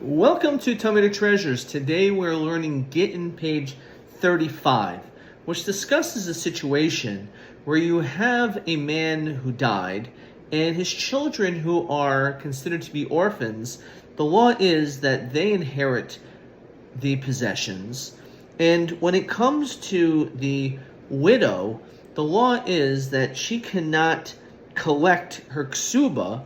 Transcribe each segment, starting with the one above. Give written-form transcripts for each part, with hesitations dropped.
Welcome to Talmudic Treasures. Today we're learning Gittin page 35, which discusses a situation where you have a man who died and his children who are considered to be orphans. The law is that they inherit the possessions. And when it comes to the widow, the law is that she cannot collect her ksuba,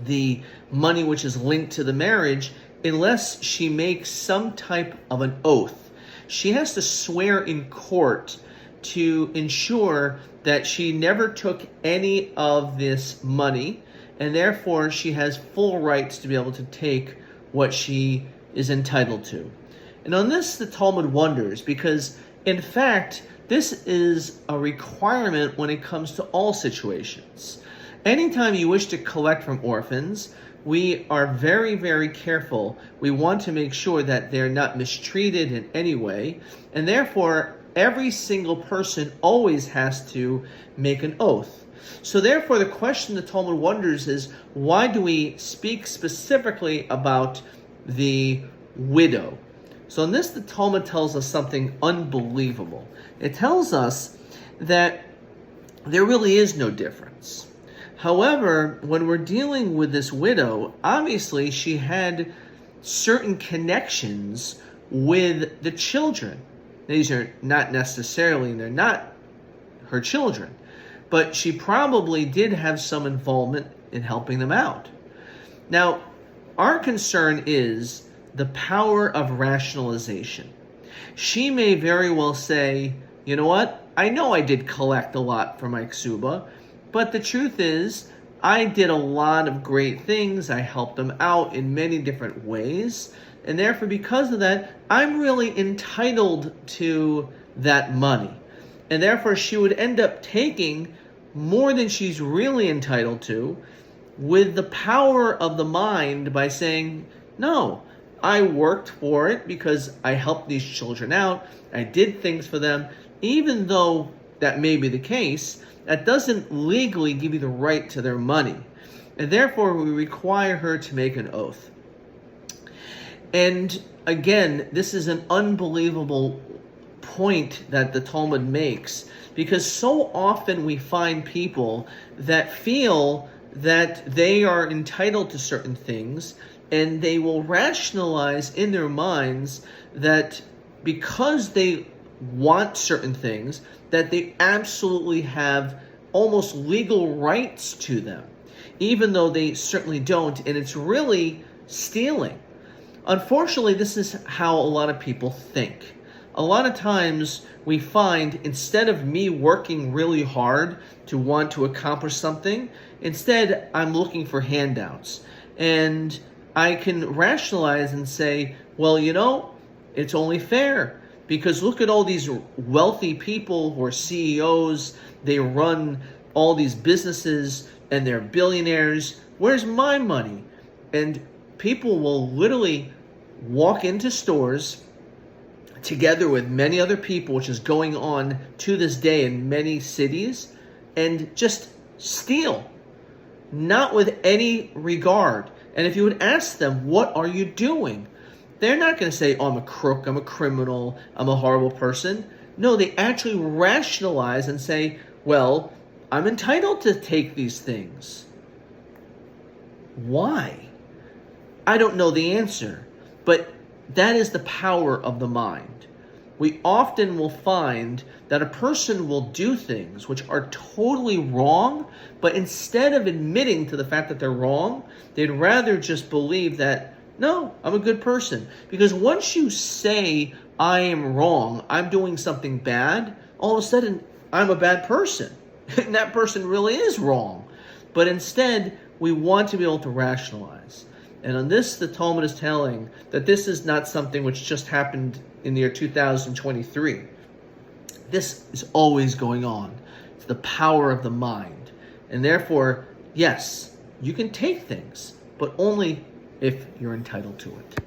the money which is linked to the marriage, unless she makes some type of an oath. She has to swear in court to ensure that she never took any of this money, and therefore she has full rights to be able to take what she is entitled to. And on this, the Talmud wonders, because in fact, this is a requirement when it comes to all situations. Anytime you wish to collect from orphans, we are very, very careful. We want to make sure that they're not mistreated in any way, and therefore every single person always has to make an oath. So therefore the question the Talmud wonders is, why do we speak specifically about the widow? So in this, the Talmud tells us something unbelievable. It tells us that there really is no difference. However, when we're dealing with this widow, obviously she had certain connections with the children. These are not necessarily, they're not her children, but she probably did have some involvement in helping them out. Now, our concern is the power of rationalization. She may very well say, you know what, I know I did collect a lot for my ksuba, but the truth is, I did a lot of great things. I helped them out in many different ways. And therefore, because of that, I'm really entitled to that money. And therefore, she would end up taking more than she's really entitled to, with the power of the mind, by saying, no, I worked for it because I helped these children out. I did things for them. Even though that may be the case, that doesn't legally give you the right to their money. And therefore, we require her to make an oath. And again, this is an unbelievable point that the Talmud makes, because so often we find people that feel that they are entitled to certain things, and they will rationalize in their minds that because they want certain things, that they absolutely have almost legal rights to them, even though they certainly don't, and it's really stealing. Unfortunately, this is how a lot of people think. A lot of times we find, instead of me working really hard to want to accomplish something, instead I'm looking for handouts. And I can rationalize and say, well, you know, it's only fair. Because look at all these wealthy people who are CEOs, they run all these businesses and they're billionaires. Where's my money? And people will literally walk into stores together with many other people, which is going on to this day in many cities, and just steal, not with any regard. And if you would ask them, what are you doing? They're not going to say, oh, I'm a crook, I'm a criminal, I'm a horrible person. No, they actually rationalize and say, well, I'm entitled to take these things. Why? I don't know the answer, but that is the power of the mind. We often will find that a person will do things which are totally wrong, but instead of admitting to the fact that they're wrong, they'd rather just believe that, no, I'm a good person. Because once you say, I am wrong, I'm doing something bad, all of a sudden, I'm a bad person. And that person really is wrong. But instead, we want to be able to rationalize. And on this, the Talmud is telling that this is not something which just happened in the year 2023. This is always going on. It's the power of the mind. And therefore, yes, you can take things, but only if you're entitled to it.